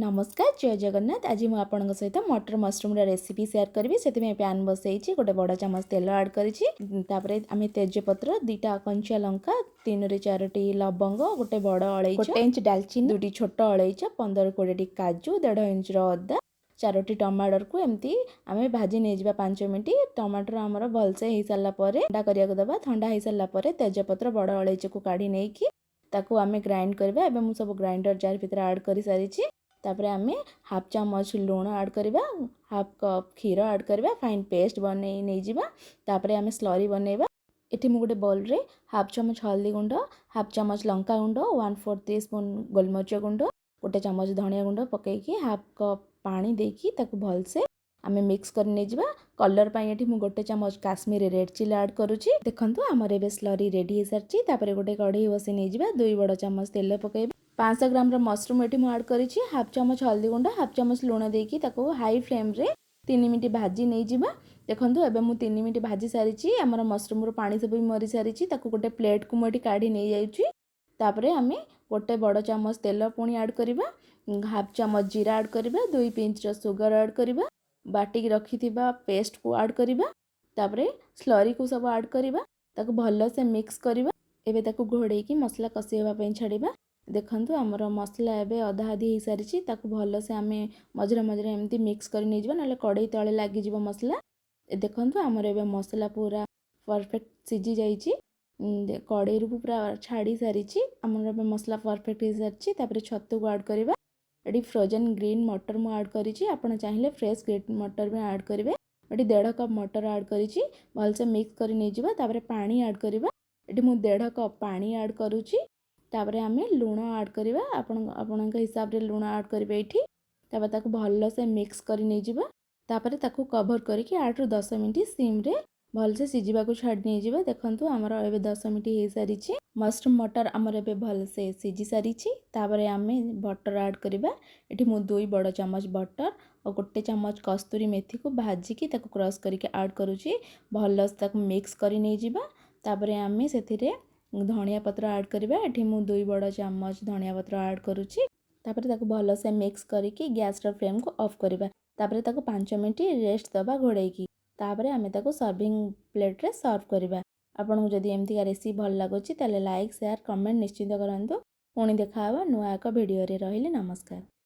नमस्कार जय जगन्नाथ। आज मुझे आपन सहित मटर मशरूम रेसिपी शेयर करी से पैन बसई गोटे बड़ चामच तेल आड करें तेजपत्र 2टा कंचा लंका 3 ରୁ 4ଟି लवंग गोटे बड़ अलैच 1 इंच डालचीनी 2टी छोट अलैच 15-20टी काजू 1.5 इंच अदा 4टी टमाटर को एमती आम भाजी नहीं 5 मिनट। टमाटर आमर भलसे हो सारापर ठंडा करिया दबा। ठंडा हो सारापर तेजपत्र बड़ अलैच को काढ़ी नहीं ताकू आम ग्राइंड करवा। एबे मु सब ग्राइंडर जार भीतर ऐड कर सारी। तापर आम हाफ चामच लुण ऐड करवा, हाफ कप क्षीर ऐड करवा, फाइन पेस्ट बन तापर आम स्लरी बनैबा। एठी मु गोटे बोल रे हाफ चामच हल्दी गुंड, हाफ चामच लंका गुंड, 1/4 टीस्पून गोलमरिच गुंड, गोटे चामच धनिया गुंड पकईकी हाफ कप पानी देकी ताकू भलसे आम मिक्स कर नहीं। कलर पाई एठी मु गोटे चामच काश्मीरी रेड चिली ऐड करूची। देखंतु हमर एबे स्लरी रेडी हो सारची। तापर गोटे कढ़ई बसी नहीं 2 बड़ चामच तेल पकईबा। 500 ग्राम मशरूम एठी मु ऐड करिछि। हाफ चामच हल्दी गुंड, हाफ चामच लुण देकी ताकू हाई फ्लेम रे 3 मिनिट भाजी नहीं जिबा। देखंतु एबे मु 3 मिनिट भाजी सारिछि। हमर मशरूम रो पानी सब मरी सारिछि। ताकू गोटे प्लेट को मु एठी काढी नहीं जाउछि। तापरे आमे गोटे बड़ चामच तेल पुणी ऐड करिबा। हाफ चामच जीरा ऐड करिबा, 2 पिंच रो शुगर ऐड करिबा, बाटी रखिथिबा पेस्ट को ऐड करिबा। तापरे स्लरी को सब ऐड करिबा, ताकू भलो से मिक्स करिबा। एबे ताकू घोड़े की मसला कसी होबा पई छाड़िबा। देखंतु हमर मसला एबे अधा आधी हो सारी। ताकू भलो से आमे मझरे मझरे एमती मिक्स कर नहीं जिबा, नले कड़ई तळे लागी जिवो मसला। देखंतु हमर एबे मसला पूरा परफेक्ट सिझी जाईची। कड़ई रु पूरा छाड़ी सारी। हमर एबे मसला परफेक्ट हो सारी। तापर छतु को ऐड करिबा। एडी फ्रोजन ग्रीन मटर मु ऐड करिछि। आपण चाहिले फ्रेश ग्रीन मटर भी ऐड करिवे। एडी 1.5 कप मटर ऐड करिछि। भलसे मिक्स कर नहीं जिबा। तापर पानी ऐड करिबा। एडी मु 1.5 कप पानी ऐड करूछि। तापर आमे लुण ऐड करिबा। आपण हिसाब रे लुण ऐड करिवे एठी। तापर ताकू भलो से मिक्स करि नै जिबा। तापर ताकू कवर करिकि 8 ରୁ 10 मिनिट सिम रे भलसे सिझिबा को छाडी नै जिबा। देखंतु हमर एबे 10 मिनिट हे सारिछि। मशरूम मटर हमर एबे भलसे सिझी सारिछि। तापर आमे बटर ऐड करिबा। एठी मु 2 बड़ चामच बटर और गोटे चामच कस्तूरी मेथी को भाजी की ताकू क्रश करिकि ऐड करूछि। भलो से ताकू मिक्स करि नै जिबा। तापर आमे सेथिरे धनिया पत्र ऐड करिबा। एठी मु 2 बड़ चामच धनिया पत्र ऐड करूछि। तापर ताकू भलो से मिक्स करिकि गैस रो फ्लेम को ऑफ करिबा। तापर ताकू 5 मिनिट रेस्ट दबा घोड़ेकी। तापर आमे ताकू सर्विंग प्लेट रे सर्व करिबा। आपन जदि एमती का रेसिपी भल लागोछि ताले लाइक शेयर कमेंट निश्चित करंतु। पुणी देखा हबा नुआ एक वीडियो रे। रहिले नमस्कार।